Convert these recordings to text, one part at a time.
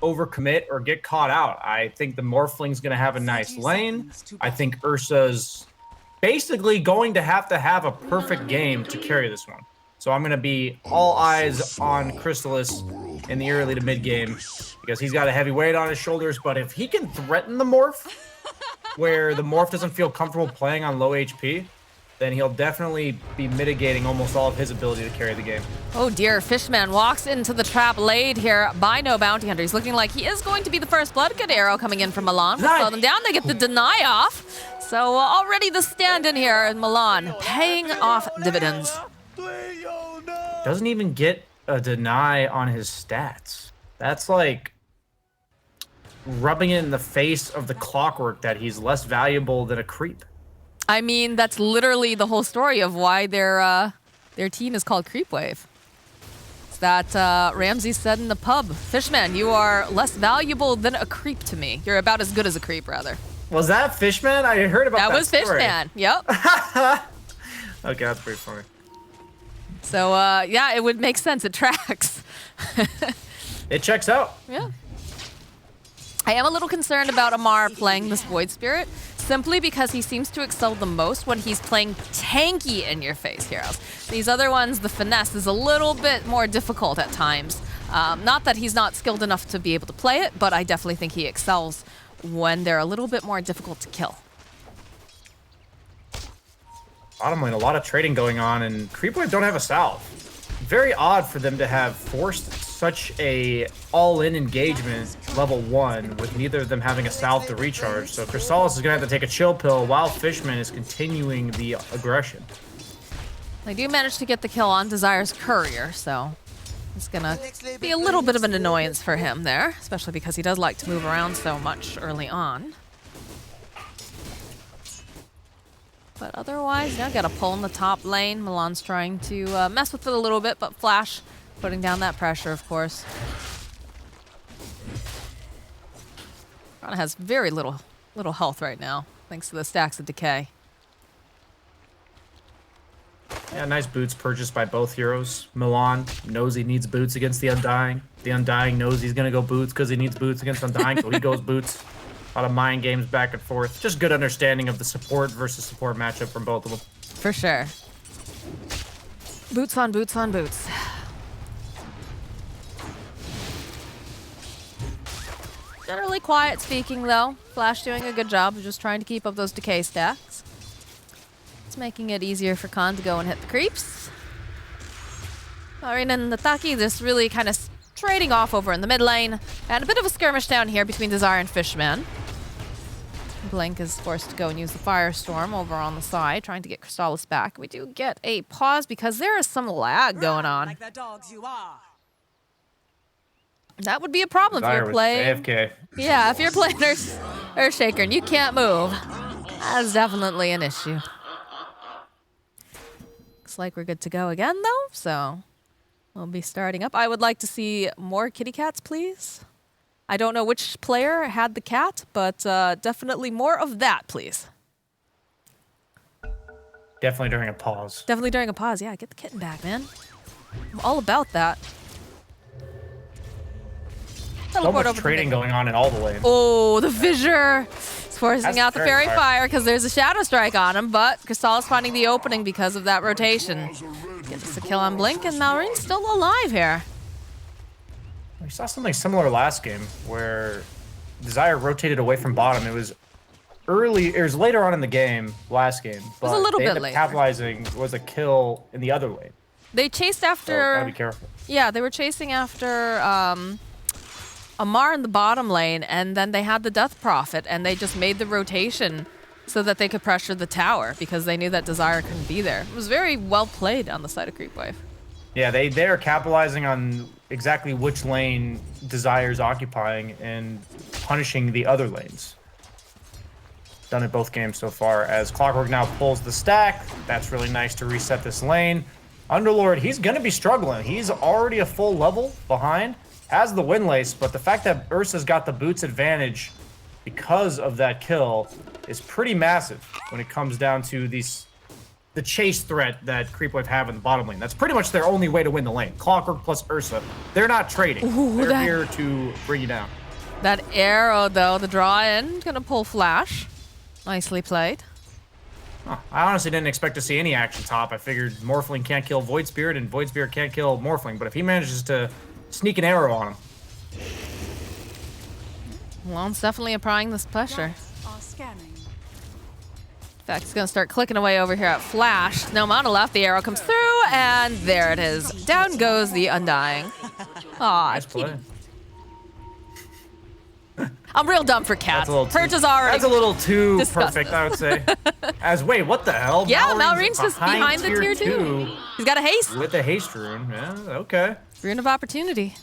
overcommit or get caught out. I think the Morphling's going to have a nice lane. I think Ursa's basically going to have a perfect game to carry this one. So I'm going to be all eyes on Crystallis in the early to mid game because he's got a heavy weight on his shoulders. But if he can threaten the Morph where the Morph doesn't feel comfortable playing on low HP, then he'll definitely be mitigating almost all of his ability to carry the game. Oh dear, Fishman walks into the trap laid here by no bounty hunter. He's looking like he is going to be the first blood. Good arrow coming in from Milan. We'll slow them down. They get the deny off. So already the stand-in here in Milan paying off dividends. Doesn't even get a deny on his stats. That's like rubbing it in the face of the clockwork that he's less valuable than a creep. I mean, that's literally the whole story of why their team is called Creepwave. It's that Ramsey said in the pub, Fishman, you are less valuable than a creep to me. You're about as good as a creep, rather. Was that Fishman? I heard about that. That was story. Fishman, yep. Okay, that's pretty funny. So, yeah, it would make sense. It tracks. It checks out. Yeah. I am a little concerned about Amar playing this Void Spirit, simply because he seems to excel the most when he's playing tanky in-your-face heroes. These other ones, the finesse is a little bit more difficult at times. Not that he's not skilled enough to be able to play it, but I definitely think he excels when they're a little bit more difficult to kill. Bottom lane, a lot of trading going on, and Creepwave don't have a salve. Very odd for them to have forced such a all-in engagement level 1 with neither of them having a salve to recharge. So Crystallis is going to have to take a chill pill while Fishman is continuing the aggression. They do manage to get the kill on Desire's courier, so it's going to be a little bit of an annoyance for him there, especially because he does like to move around so much early on. But otherwise, yeah, got a pull in the top lane. Milan's trying to mess with it a little bit, but Flash putting down that pressure, of course. Rana has very little health right now, thanks to the stacks of decay. Yeah, nice boots purchased by both heroes. Milan knows he needs boots against the Undying. The Undying knows he's going to go boots because he needs boots against Undying, so he goes boots. A lot of mind games back and forth. Just good understanding of the support versus support matchup from both of them. For sure. Boots on boots on boots. Generally quiet speaking, though. Flash doing a good job of just trying to keep up those decay stacks. It's making it easier for Khan to go and hit the creeps. Marina and Nataki just really kind of trading off over in the mid lane. And a bit of a skirmish down here between Desire and Fishman. Blink is forced to go and use the Firestorm over on the side, trying to get Crystallis back. We do get a pause because there is some lag going on. Like the dogs you are. That would be a problem if you're playing. AFK. Yeah, if you're playing Earthshaker and you can't move, that's definitely an issue. Looks like we're good to go again, though, so we'll be starting up. I would like to see more kitty cats, please. I don't know which player had the cat, but definitely more of that, please. Definitely during a pause. Definitely during a pause. Yeah, get the kitten back, man. I'm all about that. So much trading going on in all the lanes. Oh, the Fissure. It's forcing out the Fairy Fire because there's a Shadow Strike on him, but Crystallis finding the opening because of that rotation. Gets a kill on Blink, and Malreen's still alive here. We saw something similar last game where Desire rotated away from bottom. It was later on in the game, last game. But it was a little they bit ended up later. Capitalizing was a kill in the other lane. They chased after... So gotta be careful. Yeah, they were chasing after Amar in the bottom lane, and then they had the Death Prophet, and they just made the rotation so that they could pressure the tower because they knew that Desire couldn't be there. It was very well played on the side of Creepwave. Yeah, they are capitalizing on exactly which lane Desire's occupying and punishing the other lanes. Done it both games so far as Clockwork now pulls the stack. That's really nice to reset this lane. Underlord, he's going to be struggling. He's already a full level behind, has the windlace, but the fact that Ursa's got the boots advantage because of that kill is pretty massive when it comes down to these the chase threat that Creepwave have in the bottom lane. That's pretty much their only way to win the lane. Clockwork plus Ursa. They're not trading. Ooh, They're here to bring you down. That arrow, though, the draw in, gonna pull flash. Nicely played. Huh. I honestly didn't expect to see any action top. I figured Morphling can't kill Void Spirit and Void Spirit can't kill Morphling. But if he manages to sneak an arrow on him. Milan's definitely applying this pressure. In fact, he's gonna start clicking away over here at flash. No mana left, the arrow comes through, and there it is. Down goes the Undying. Aw, Nice play. I'm real dumb for cats. Perch is already That's a little too disgusting. perfect, I would say. Wait, what the hell? Yeah, Malreen's just behind the tier 2. He's got a haste. With the haste rune. Yeah, okay. Rune of opportunity.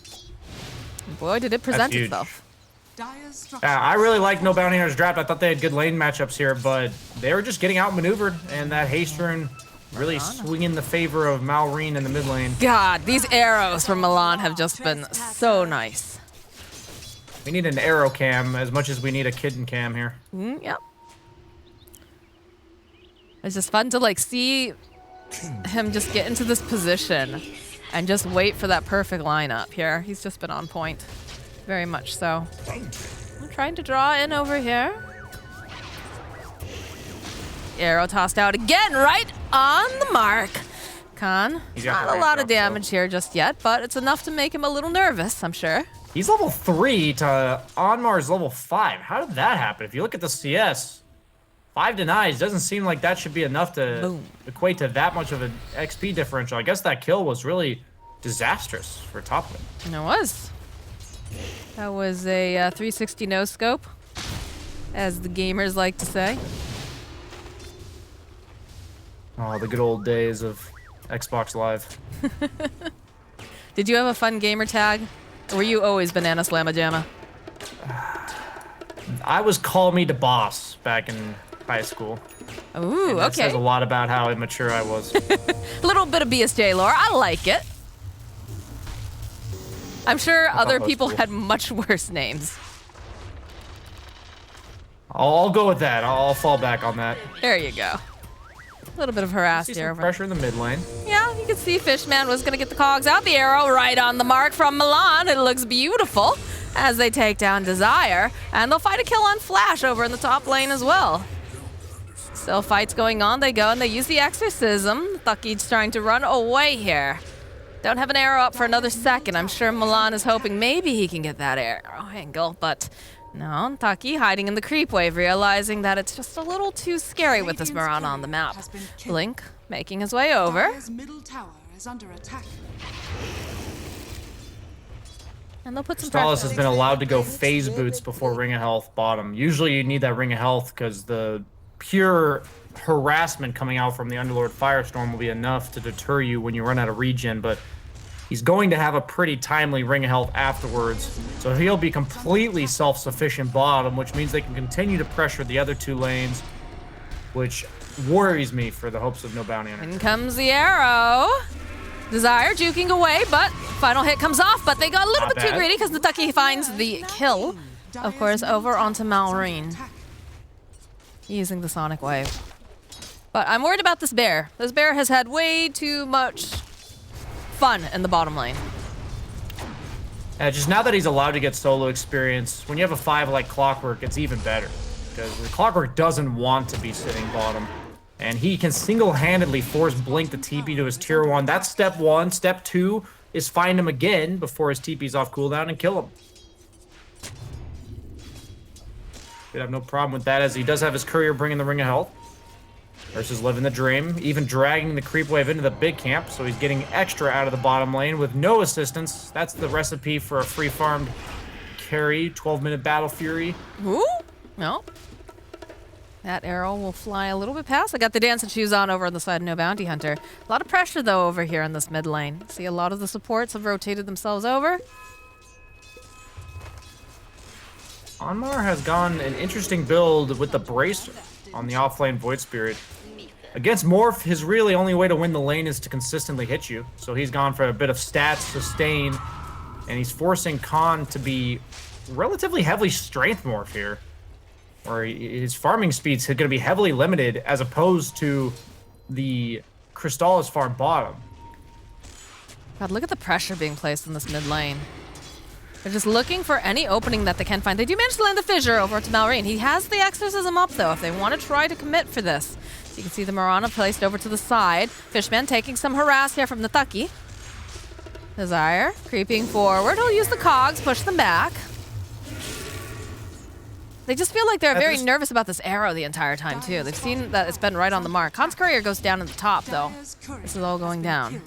Boy, did it present huge. itself. I really like No Bounty Hunters draft. I thought they had good lane matchups here, but they were just getting outmaneuvered, and that haste rune really swinging the favor of Malreen in the mid lane. God, these arrows from Milan have just been so nice. We need an arrow cam as much as we need a kitten cam here. Yep. It's just fun to like see him just get into this position and just wait for that perfect lineup here. He's just been on point. Very much so. I'm trying to draw in over here. Arrow tossed out again, right on the mark. Khan, not a lot of damage here just yet, but it's enough to make him a little nervous, I'm sure. He's level 3 to Onmar's level 5. How did that happen? If you look at the CS, 5 denies doesn't seem like that should be enough to equate to that much of an XP differential. I guess that kill was really disastrous for top lane. And it was. That was a 360 no scope, as the gamers like to say. Oh, the good old days of Xbox Live. Did you have a fun gamer tag? Or were you always Banana Slamma Jamma? I was Call Me the Boss back in high school. Ooh, and that okay. says a lot about how immature I was. A little bit of BSJ lore. I like it. I'm sure other people had much worse names. I'll go with that. I'll fall back on that. There you go. A little bit of harass See here. some pressure in the mid lane. Yeah, you can see Fishman was going to get the cogs out. The arrow right on the mark from Milan. It looks beautiful as they take down Desire. And they'll fight a kill on Flash over in the top lane as well. Still fights going on. They go and they use the Exorcism. Thucky's trying to run away here. Don't have an arrow up for another second. I'm sure Milan is hoping maybe he can get that arrow angle, but no. Taki hiding in the creep wave, realizing that it's just a little too scary with this Moran on the map. Blink making his way over. And they'll put some Stalis pressure. has been allowed to go phase boots before Ring of Health bottom. Usually you need that Ring of Health because the pure harassment coming out from the Underlord Firestorm will be enough to deter you when you run out of regen, but he's going to have a pretty timely Ring of Health afterwards, so he'll be completely self-sufficient bottom, which means they can continue to pressure the other two lanes, which worries me for the hopes of No Bounty Hunter. In comes the arrow. Desire juking away, but final hit comes off, but they got a little bit too greedy because the Ducky finds the kill, of course, over onto Malreen, using the Sonic Wave. But I'm worried about this bear. This bear has had way too much fun in the bottom lane. Just now that he's allowed to get solo experience, when you have a 5 like Clockwork, it's even better. Because the Clockwork doesn't want to be sitting bottom. And he can single-handedly force Blink to TP to his tier 1. That's step 1. Step 2 is find him again before his TP's off cooldown and kill him. Should have no problem with that, as he does have his courier bringing the Ring of Health. Versus living the dream, even dragging the creep wave into the big camp, so he's getting extra out of the bottom lane with no assistance. That's the recipe for a free farmed carry, 12-minute battle fury. Ooh, no. That arrow will fly a little bit past. I got the dancing shoes on over on the side of No Bounty Hunter. A lot of pressure, though, over here in this mid lane. See, a lot of the supports have rotated themselves over. Onmar has gone an interesting build with the Bracer on the offlane Void Spirit. Against Morph, his really only way to win the lane is to consistently hit you. So he's gone for a bit of stats, sustain, and he's forcing Khan to be relatively heavily strength Morph here. Where his farming speed's going to be heavily limited, as opposed to the Crystallis farm bottom. God, look at the pressure being placed in this mid lane. They're just looking for any opening that they can find. They do manage to land the fissure over to Malrine. He has the exorcism up, though, if they want to try to commit for this. So you can see the Mirana placed over to the side. Fishman taking some harass here from the Thucky. Desire creeping forward. He'll use the cogs, push them back. They just feel like they're very nervous about this arrow the entire time, too. They've seen that it's been right on the mark. Khan's courier goes down at the top, though. This is all going down.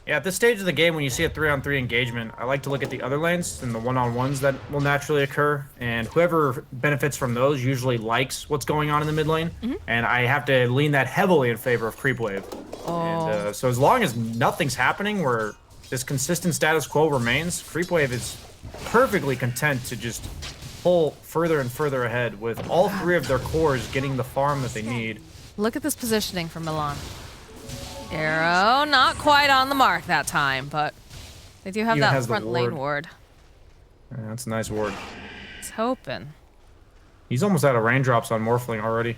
Yeah, at this stage of the game, when you see a 3-on-3 engagement, I like to look at the other lanes and the one-on-ones that will naturally occur. And whoever benefits from those usually likes what's going on in the mid lane. And I have to lean that heavily in favor of Creepwave. And so as long as nothing's happening where this consistent status quo remains, Creepwave is perfectly content to just pull further and further ahead with all three of their cores getting the farm that they need. Look at this positioning from Milan. Arrow, not quite on the mark that time, but they do have that front lane ward. Yeah, that's a nice ward. He's hoping. He's almost out of raindrops on Morphling already.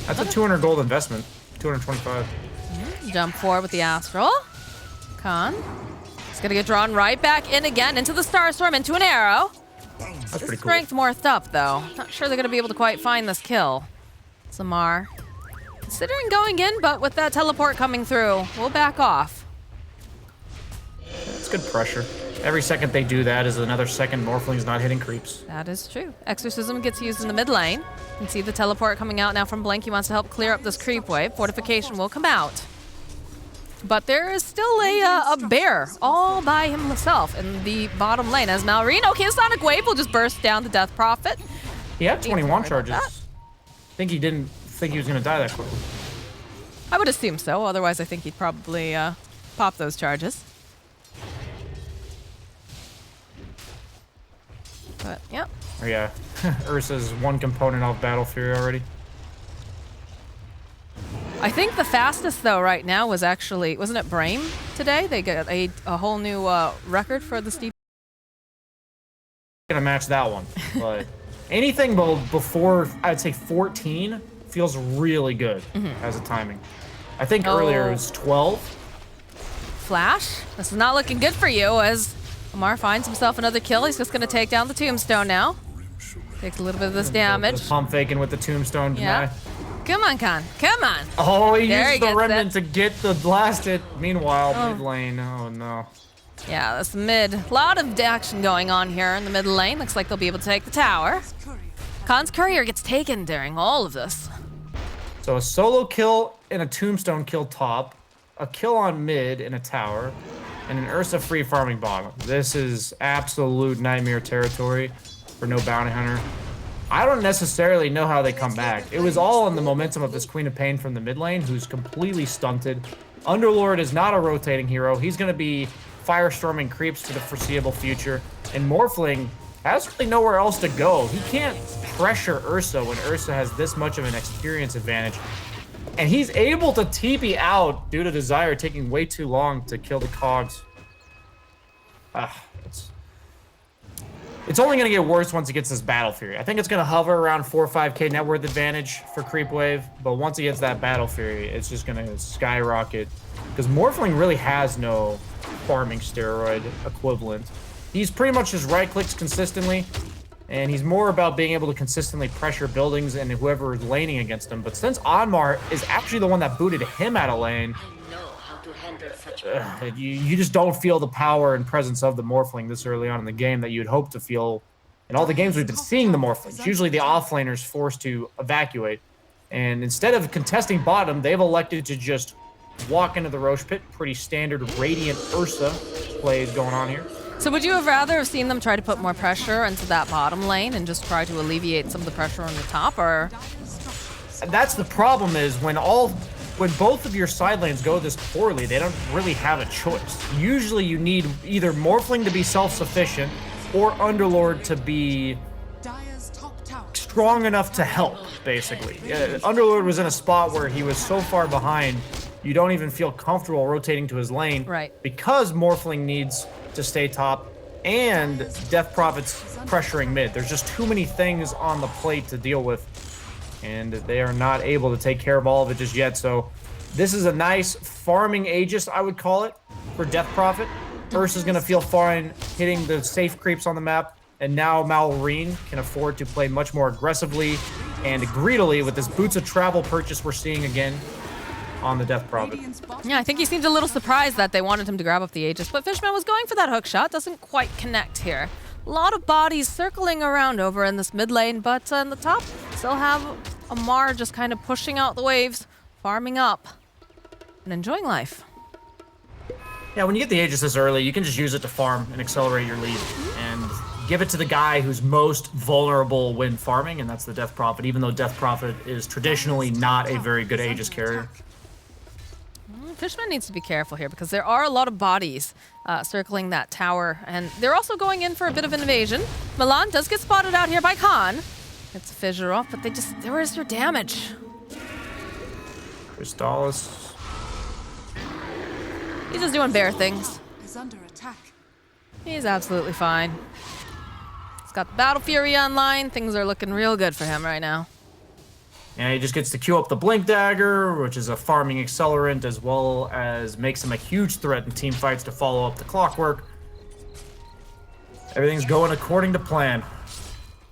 That's a 200 gold investment. 225. Jump forward with the Astral. Khan. He's going to get drawn right back in again into the Starstorm, into an arrow. That's pretty cool. Strength morphed up, though. Not sure they're going to be able to quite find this kill. Samar. Considering going in, but with that teleport coming through, we'll back off. It's good pressure. Every second they do that is another second Morphling's not hitting creeps. That is true. Exorcism gets used in the mid lane. You can see the teleport coming out now from Blink. He wants to help clear up this creep wave. Fortification will come out. But there is still a bear all by himself in the bottom lane as Malrine. Okay, Sonic Wave will just burst down the Death Prophet. He had 21 charges. I think he didn't think he was going to die that quickly. I would assume so. Otherwise, I think he'd probably pop those charges. But, yep. Oh, yeah. Ursa's one component of Battle Fury already. I think the fastest, though, right now was actually, wasn't it Brame today? They got a whole new record for the steep. Gonna match that one, but anything before, I'd say 14 feels really good as a timing. I think earlier it was 12. Flash, this is not looking good for you as Amar finds himself another kill. He's just gonna take down the Tombstone now. Takes a little bit of this damage. The pump faking with the Tombstone deny. Come on, Khan. Come on. Oh, he used the remnant to get the blasted. Meanwhile, mid lane. Oh, no. Yeah, that's mid. A lot of action going on here in the mid lane. Looks like they'll be able to take the tower. Khan's courier gets taken during all of this. So a solo kill and a Tombstone kill top, a kill on mid in a tower, and an Ursa free farming bottom. This is absolute nightmare territory for no bounty hunter. I don't necessarily know how they come back. It was all in the momentum of this Queen of Pain from the mid lane, who's completely stunted. Underlord is not a rotating hero. He's going to be firestorming creeps for the foreseeable future. And Morphling has really nowhere else to go. He can't pressure Ursa when Ursa has this much of an experience advantage. And he's able to TP out due to Desire taking way too long to kill the cogs. It's only going to get worse once he gets this Battle Fury. I think it's going to hover around 4 or 5k net worth advantage for Creepwave, but once he gets that Battle Fury, it's just going to skyrocket. Because Morphling really has no farming steroid equivalent. He's pretty much just right-clicks consistently, and he's more about being able to consistently pressure buildings and whoever is laning against him. But since Anmar is actually the one that booted him out of lane, you just don't feel the power and presence of the Morphling this early on in the game that you'd hope to feel in all the games we've been seeing the Morphlings. Usually the offlaner's forced to evacuate. And instead of contesting bottom, they've elected to just walk into the Roche Pit. Pretty standard Radiant Ursa plays going on here. So would you have rather have seen them try to put more pressure into that bottom lane and just try to alleviate some of the pressure on the top, or? That's the problem is when both of your side lanes go this poorly, they don't really have a choice. Usually you need either Morphling to be self-sufficient or Underlord to be strong enough to help, basically. Underlord was in a spot where he was so far behind, you don't even feel comfortable rotating to his lane. Right. Because Morphling needs to stay top and Death Prophet's pressuring mid. There's just too many things on the plate to deal with. and they are not able to take care of all of it just yet. So this is a nice farming Aegis, I would call it, for Death Prophet. Ursa's going to feel fine hitting the safe creeps on the map, and now Malrine can afford to play much more aggressively and greedily with this Boots of Travel purchase we're seeing again on the Death Prophet. Yeah, I think he seemed a little surprised that they wanted him to grab up the Aegis, but Fishman was going for that hook shot. Doesn't quite connect here. A lot of bodies circling around over in this mid lane, but in the top, still have Amar just kind of pushing out the waves, farming up, and enjoying life. Yeah, when you get the Aegis this early, you can just use it to farm and accelerate your lead, and give it to the guy who's most vulnerable when farming, and that's the Death Prophet, even though Death Prophet is traditionally not a very good Aegis carrier. Fishman needs to be careful here because there are a lot of bodies circling that tower, and they're also going in for a bit of an invasion. Milan does get spotted out here by Khan. It's a fissure off, but where is their damage? Crystallis. He's just doing bear things. Is under attack. He's absolutely fine. He's got the Battle Fury online. Things are looking real good for him right now. And he just gets to queue up the Blink Dagger, which is a farming accelerant, as well as makes him a huge threat in team fights to follow up the clockwork. Everything's going according to plan.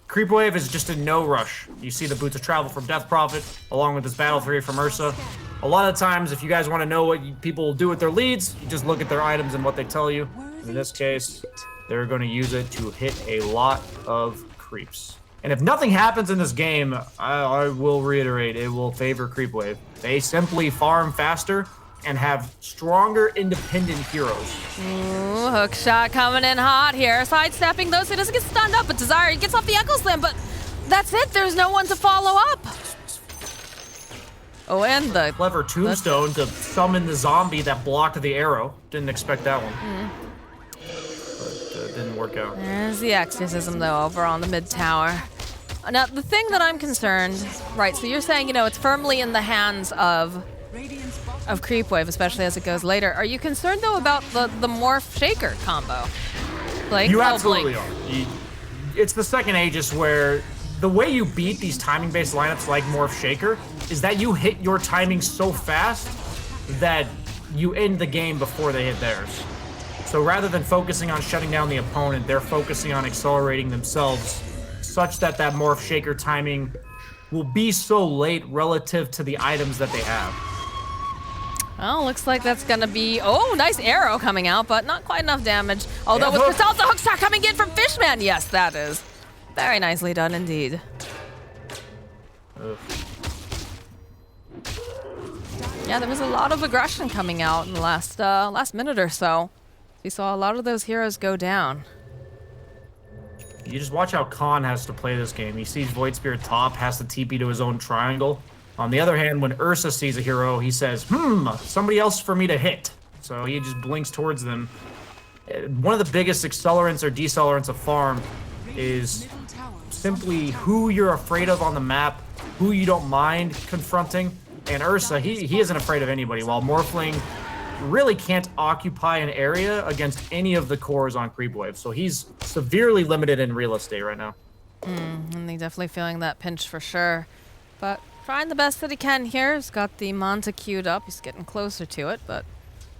Creepwave is just in no rush. You see the Boots of Travel from Death Prophet, along with this Battle Fury from Ursa. A lot of times, if you guys want to know what people will do with their leads, you just look at their items and what they tell you. In this case, they're going to use it to hit a lot of creeps. And if nothing happens in this game, I will reiterate, it will favor Creepwave. They simply farm faster and have stronger independent heroes. Ooh, hook shot coming in hot here. Sidestepping though, so he doesn't get stunned up, but Desire, he gets off the Echo Slam, but that's it. There's no one to follow up. Oh, and the clever tombstone to summon the zombie that blocked the arrow. Didn't expect that one. But didn't work out. There's the exorcism though over on the mid tower. Now, the thing that I'm concerned, right, so you're saying, you know, it's firmly in the hands of Creepwave, especially as it goes later. Are you concerned, though, about the Morph Shaker combo? Like, you absolutely are. It's the second Aegis where the way you beat these timing-based lineups like Morph Shaker is that you hit your timing so fast that you end the game before they hit theirs. So rather than focusing on shutting down the opponent, they're focusing on accelerating themselves, such that Morph Shaker timing will be so late relative to the items that they have. Well, looks like that's gonna be, oh, nice arrow coming out, but not quite enough damage. Although with Crystallis, the hook shot coming in from Fishman. Yes, that is very nicely done indeed. Ugh. Yeah, there was a lot of aggression coming out in the last minute or so. We saw a lot of those heroes go down. You just watch how Khan has to play this game. He sees Void Spirit top, has to TP to his own triangle. On the other hand, when Ursa sees a hero, he says, somebody else for me to hit. So he just blinks towards them. One of the biggest accelerants or decelerants of farm is simply who you're afraid of on the map, who you don't mind confronting. And Ursa, he isn't afraid of anybody, while Morphling really can't occupy an area against any of the cores on Creepwave. So he's severely limited in real estate right now. And he's definitely feeling that pinch for sure. But trying the best that he can here. He's got the Manta queued up. He's getting closer to it, but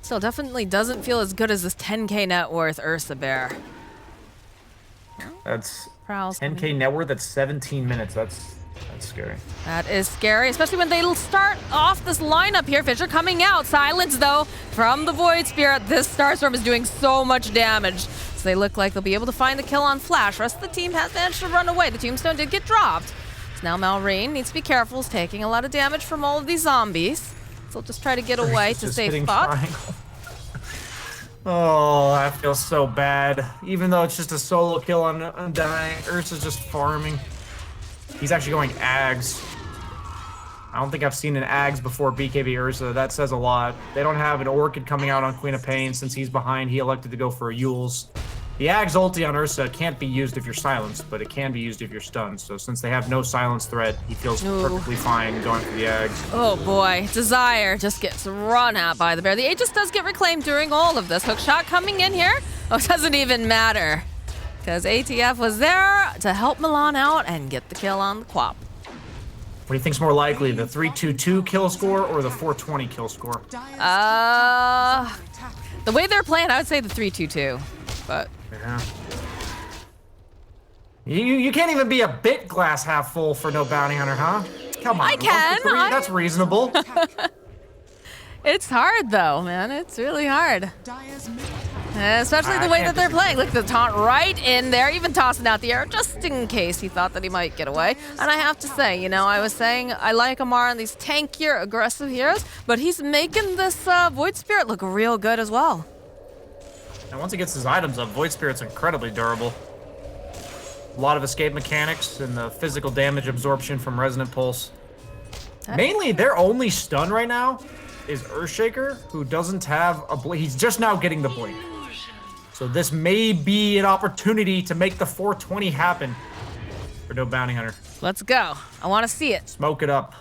still definitely doesn't feel as good as this 10k net worth Ursa Bear. That's Prowl's 10k net worth at 17 minutes. That's scary. That is scary, especially when they start off this lineup here. Fisher coming out. Silence, though, from the Void Spirit. This Starstorm is doing so much damage. So they look like they'll be able to find the kill on Flash. Rest of the team has managed to run away. The Tombstone did get dropped. So now Malrine needs to be careful. He's taking a lot of damage from all of these zombies. So he'll just try to get away to safe spot. Oh, that feels so bad. Even though it's just a solo kill on Undying, Ursa's just farming. He's actually going Ags. I don't think I've seen an Ags before BKB Ursa. That says a lot. They don't have an Orchid coming out on Queen of Pain. Since he's behind, he elected to go for a Yule's. The Ags ulti on Ursa can't be used if you're silenced, but it can be used if you're stunned. So since they have no silence threat, he feels perfectly fine going for the Ags. Oh boy, Desire just gets run at by the bear. The Aegis does get reclaimed during all of this. Hookshot coming in here. Oh, it doesn't even matter, because ATF was there to help Milan out and get the kill on the Quap. What do you think's more likely, the 3-2-2 kill score or the 420 kill score? The way they're playing, I would say the 3-2-2, but yeah. You can't even be a bit glass half full for no bounty hunter, huh? Come on, I can. That's reasonable. It's hard though, man. It's really hard. Especially the way that they're playing. Look at the taunt right in there, even tossing out the arrow just in case he thought that he might get away. And I have to say, you know, I was saying I like Amar and these tankier, aggressive heroes, but he's making this Void Spirit look real good as well. And once he gets his items up, Void Spirit's incredibly durable. A lot of escape mechanics and the physical damage absorption from Resonant Pulse. Mainly, their only stun right now is Earthshaker, who doesn't have a blink. He's just now getting the blink. So this may be an opportunity to make the 420 happen for no bounty hunter. Let's go. I want to see it. Smoke it up.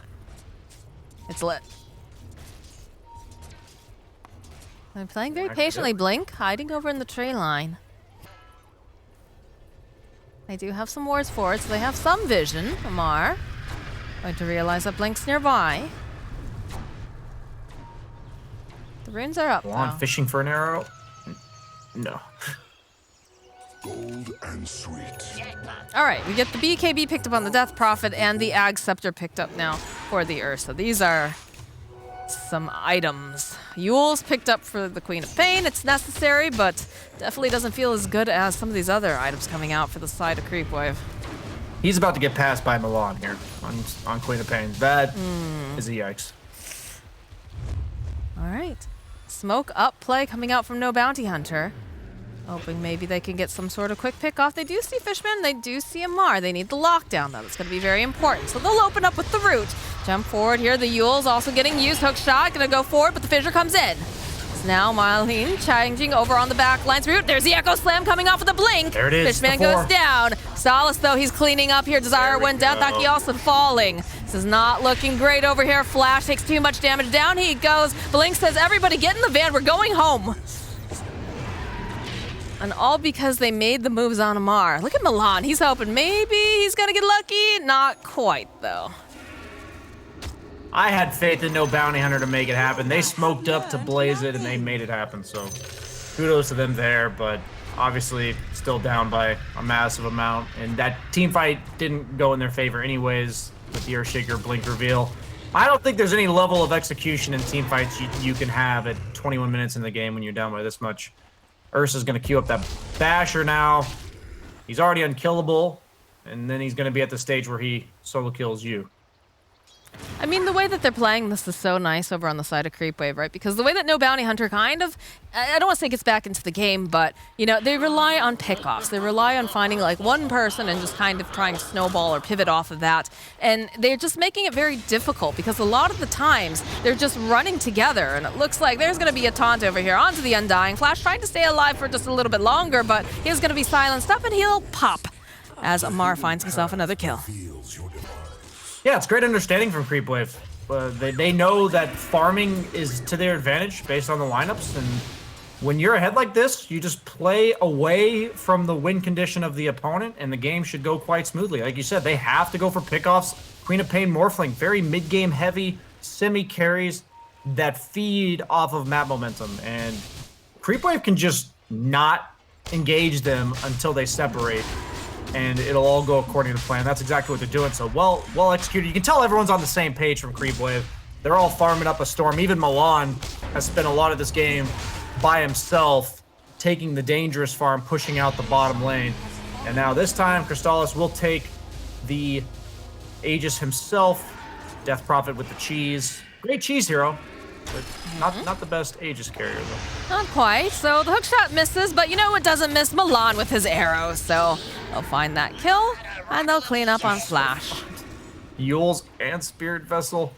It's lit. I'm playing very patiently. Blink, hiding over in the tree line. They do have some wards forward, so they have some vision. Amar going to realize that Blink's nearby. The runes are up. On fishing for an arrow. No. Gold and sweet. All right, we get the BKB picked up on the Death Prophet and the Ag Scepter picked up now for the Ursa. These are some items. Yule's picked up for the Queen of Pain. It's necessary, but definitely doesn't feel as good as some of these other items coming out for the side of Creepwave. He's about to get passed by Milan here on Queen of Pain. That is a yikes. All right. Smoke up play coming out from No Bounty Hunter. Hoping maybe they can get some sort of quick pick off. They do see Fishman, they do see Amar. They need the lockdown though. That's going to be very important. So they'll open up with the root. Jump forward here. The Yule's also getting used. Hook shot, going to go forward, but the Fissure comes in. So now Marlene changing over on the back lines route. There's the Echo Slam coming off with a blink. There it is. Fishman goes down. Solace though, he's cleaning up here. Desire went down. Taki also falling. This is not looking great over here. Flash takes too much damage. Down he goes. Blink says, everybody get in the van. We're going home. And all because they made the moves on Amar. Look at Milan. He's hoping maybe he's going to get lucky. Not quite, though. I had faith in No Bounty Hunter to make it happen. They smoked up to blaze it, and they made it happen. So kudos to them there, but obviously still down by a massive amount. And that team fight didn't go in their favor anyways with the Earthshaker blink reveal. I don't think there's any level of execution in team fights you can have at 21 minutes in the game when you're down by this much. Ursa's going to queue up that basher now. He's already unkillable, and then he's going to be at the stage where he solo kills you. I mean, the way that they're playing this is so nice over on the side of Creepwave, right? Because the way that No Bounty Hunter kind of, I don't want to say gets back into the game, but, you know, they rely on pickoffs. They rely on finding, like, one person and just kind of trying to snowball or pivot off of that. And they're just making it very difficult because a lot of the times they're just running together. And it looks like there's going to be a taunt over here onto the Undying. Flash trying to stay alive for just a little bit longer, but he's going to be silenced up and he'll pop as Amar finds himself another kill. Yeah, it's great understanding from Creepwave. They know that farming is to their advantage based on the lineups, and when you're ahead like this, you just play away from the win condition of the opponent, and the game should go quite smoothly. Like you said, they have to go for pickoffs. Queen of Pain Morphling, very mid-game heavy, semi-carries that feed off of map momentum, and Creepwave can just not engage them until they separate, and it'll all go according to plan. That's exactly what they're doing. So well executed. You can tell everyone's on the same page from Creepwave. They're all farming up a storm. Even Milan has spent a lot of this game by himself, taking the dangerous farm, pushing out the bottom lane. And now this time, Crystallis will take the Aegis himself. Death Prophet with the cheese. Great cheese hero, but not the best Aegis carrier though. Not quite. So the hookshot misses, but you know what doesn't miss? Milan with his arrow. So they'll find that kill, and they'll clean up on Flash. Yules and Spirit Vessel.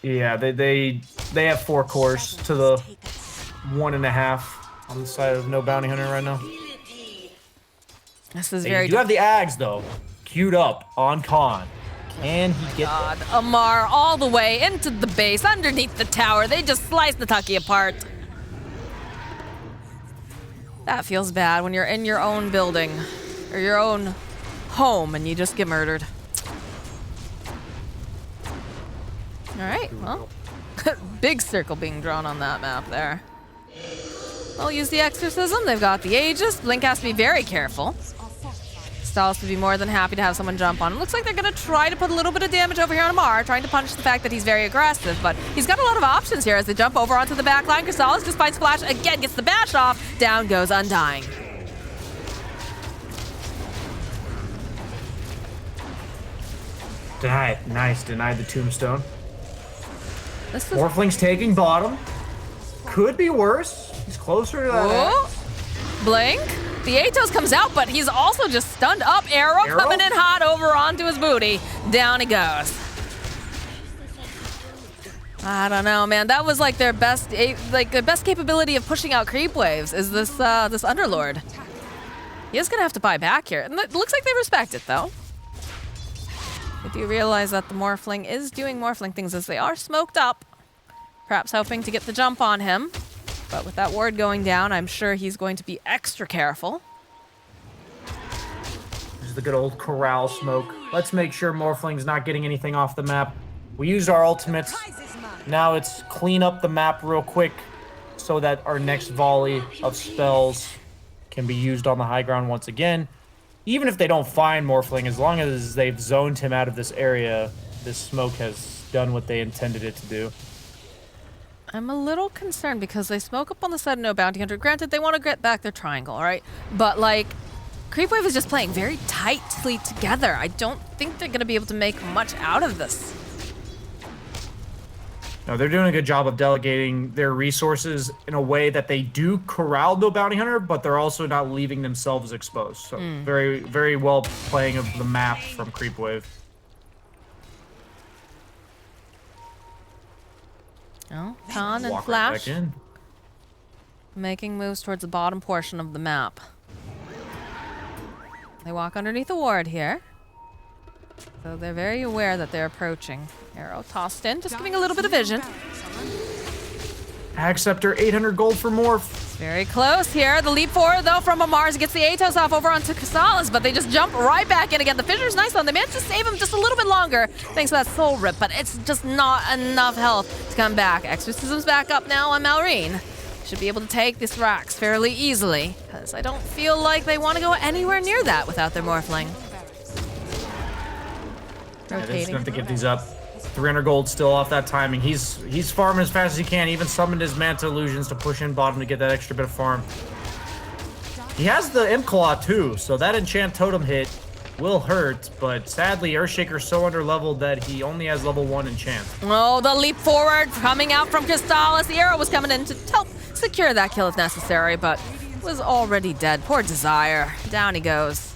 Yeah, they have 4 cores to the 1.5 on the side of No Bounty Hunter right now. This is very. You do have the Ags though, queued up on Khan. Can he get God, Amar all the way into the base, underneath the tower. They just slice Nataki apart. That feels bad when you're in your own building, or your own home and you just get murdered. All right, well, big circle being drawn on that map there. They'll use the exorcism. They've got the Aegis. Blink has to be very careful. Styles would be more than happy to have someone jump on him. Looks like they're going to try to put a little bit of damage over here on Amar, trying to punish the fact that he's very aggressive, but he's got a lot of options here as they jump over onto the back line. Crystallis just finds Flash again, gets the bash off. Down goes Undying. Denied. Nice. Denied the tombstone. This is Morphling's taking bottom. Could be worse. He's closer to that. oh, Blink. The Atos comes out, but he's also just stunned up. Arrow coming in hot over onto his booty. Down he goes. I don't know, man. That was like their best, the best capability of pushing out creep waves is this this Underlord. He is gonna have to buy back here, and it looks like they respect it though. I do realize that the Morphling is doing Morphling things as they are smoked up, perhaps hoping to get the jump on him. But with that ward going down, I'm sure he's going to be extra careful. This is the good old corral smoke. Let's make sure Morphling's not getting anything off the map. We used our ultimates. Now it's clean up the map real quick so that our next volley of spells can be used on the high ground once again. Even if they don't find Morphling, as long as they've zoned him out of this area, this smoke has done what they intended it to do. I'm a little concerned because they smoke up on the side of no bounty hunter. Granted, they want to get back their triangle, all right? But, like, Creepwave is just playing very tightly together. I don't think they're going to be able to make much out of this. No, they're doing a good job of delegating their resources in a way that they do corral the bounty hunter, but they're also not leaving themselves exposed. So very, very well playing of the map from Creepwave. Oh, Khan and Walk right Flash back in. making moves towards the bottom portion of the map. They walk underneath the ward here. So they're very aware that they're approaching. Arrow tossed in, just giving a little bit of vision. Hag Scepter, 800 gold for Morph. Very close here. The leap forward, though, from Amars gets the Atos off over onto Casalis, but they just jump right back in again. The Fissure's nice, though. They managed to save him just a little bit longer thanks to that Soul Rip, but it's just not enough health to come back. Exorcism's back up now on Malrine. Should be able to take this Rax fairly easily, because I don't feel like they want to go anywhere near that without their Morphling. Yeah, they're just Rotating. gonna have to get these up. 300 gold still off that timing. He's farming as fast as he can. Even summoned his Manta Illusions to push in bottom to get that extra bit of farm. He has the Imp Claw too, so that enchant totem hit will hurt, but sadly Earthshaker's so underleveled that he only has level 1 enchant. Oh, the leap forward coming out from Crystallis. The arrow was coming in to help secure that kill if necessary, but was already dead. Poor Desire. Down he goes.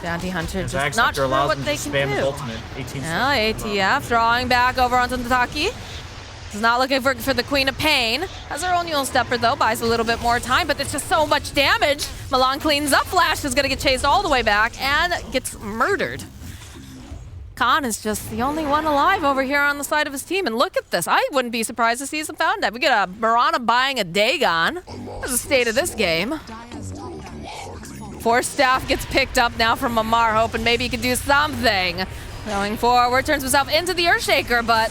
Bounty Hunter His just Hag not Scepter sure allows what him they to can spam his do. ultimate. 18 Now seconds. ATF drawing back over onto Nataki. He's not looking for the Queen of Pain. Has her own Mule Stepper though, buys a little bit more time, but it's just so much damage. Milan cleans up. Flash is gonna get chased all the way back and gets murdered. Khan is just the only one alive over here on the side of his team, and look at this. I wouldn't be surprised to see some Found Dead. We get a Mirana buying a Dagon. That's the state of this game. Force Staff gets picked up now from Amar, hoping maybe he can do something. Going forward, turns himself into the Earthshaker, but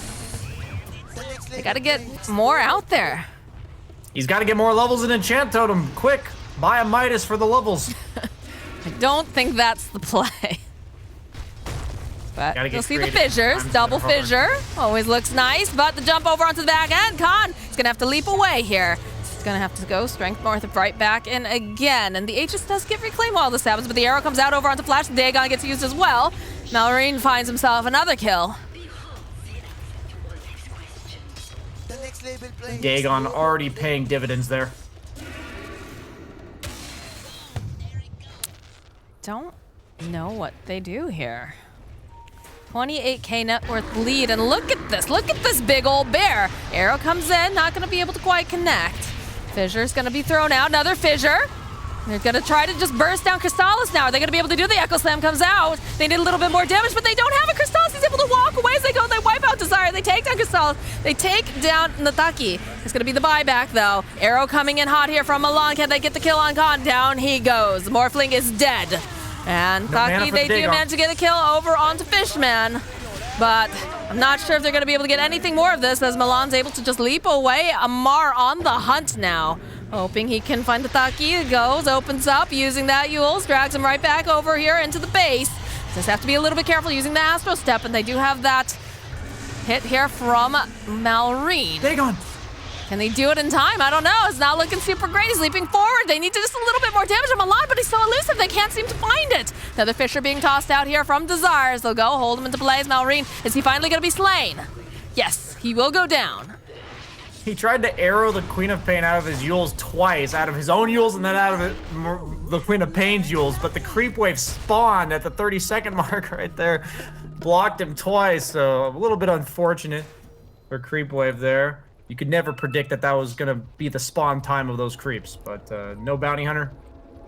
they gotta get more out there. He's got to get more levels in enchant totem. Quick, buy a Midas for the levels. I don't think that's the play. But Gotta get you'll see the creative. fissures, Time's double gonna fissure. Always looks nice, but the jump over onto the back end, Khan is gonna have to leap away here. He's gonna have to go strength north of right back in again. And the Aegis does get reclaimed while this happens, but the arrow comes out over onto Flash. The Dagon gets used as well. Malrine finds himself another kill. Dagon already paying dividends there. Don't know what they do here. 28k net worth lead, and look at this big old bear. Arrow comes in, not gonna be able to quite connect. Fissure's gonna be thrown out, another fissure. They're gonna try to just burst down Crystallis now. Are they gonna be able to do the Echo Slam comes out? They need a little bit more damage, but they don't have a Crystallis. He's able to walk away as they go, they wipe out Desire. They take down Crystallis. They take down Nataki. It's gonna be the buyback though. Arrow coming in hot here from Milan. Can they get the kill on Khan? Down he goes. Morphling is dead. And No mana Taki, for they do Dagon. manage to get a kill over onto Fishman. But I'm not sure if they're going to be able to get anything more of this as Milan's able to just leap away. Amar on the hunt now. Hoping he can find the Taki. He goes, opens up, using that Yules, drags him right back over here into the base. Just have to be a little bit careful using the Astro Step, and they do have that hit here from Malrine. Dagon. Can they do it in time? I don't know. It's not looking super great. He's leaping forward. They need to just a little bit more damage on Milan, but he's so elusive. They can't seem to find it. Another Fisher being tossed out here from Desires. They'll go hold him into play as Malrine. Is he finally going to be slain? Yes, he will go down. He tried to arrow the Queen of Pain out of his Yules twice, out of his own Yules and then out of the Queen of Pain's Yules, but the Creepwave spawned at the 30-second mark right there. Blocked him twice, so a little bit unfortunate for Creepwave there. You could never predict that was going to be the spawn time of those creeps, but no bounty hunter.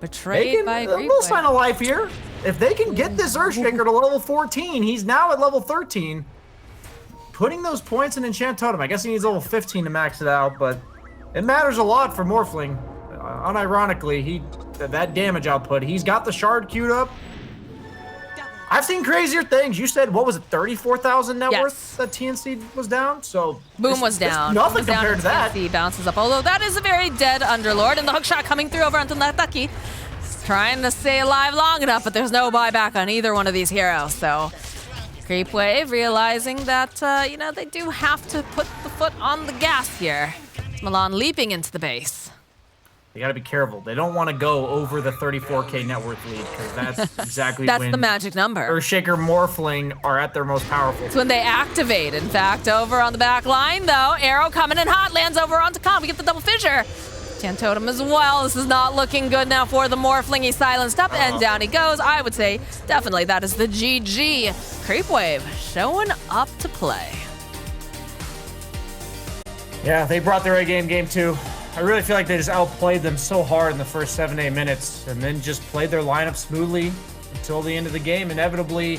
Betrayed by a little sign Creepwave. of life here. If they can get this Earthshaker to level 14, he's now at level 13. Putting those points in Enchant Totem. I guess he needs level 15 to max it out, but it matters a lot for Morphling. Unironically, that damage output. He's got the shard queued up. I've seen crazier things. You said, what was it, 34,000 net worth that TNC was down? So Boom was down. Nothing Boom was compared to that. TNC bounces up. Although that is a very dead Underlord, and the hook shot coming through over onto Nataki. Trying to stay alive long enough, but there's no buyback on either one of these heroes. So Creepwave realizing that, you know, they do have to put the foot on the gas here. Milan leaping into the base. They gotta be careful. They don't want to go over the 34k net worth lead, because that's exactly That's when the magic number. Earthshaker Morphling are at their most powerful. It's when they activate. In fact, over on the back line, though, arrow coming in hot, lands over onto Khan. We get the double fissure. Totem as well. This is not looking good now for the Morphling. He's silenced up, and down he goes. I would say, definitely, that is the GG. Creepwave showing up to play. Yeah, they brought their A game, game two. I really feel like they just outplayed them so hard in the first 7-8 minutes, and then just played their lineup smoothly until the end of the game. Inevitably,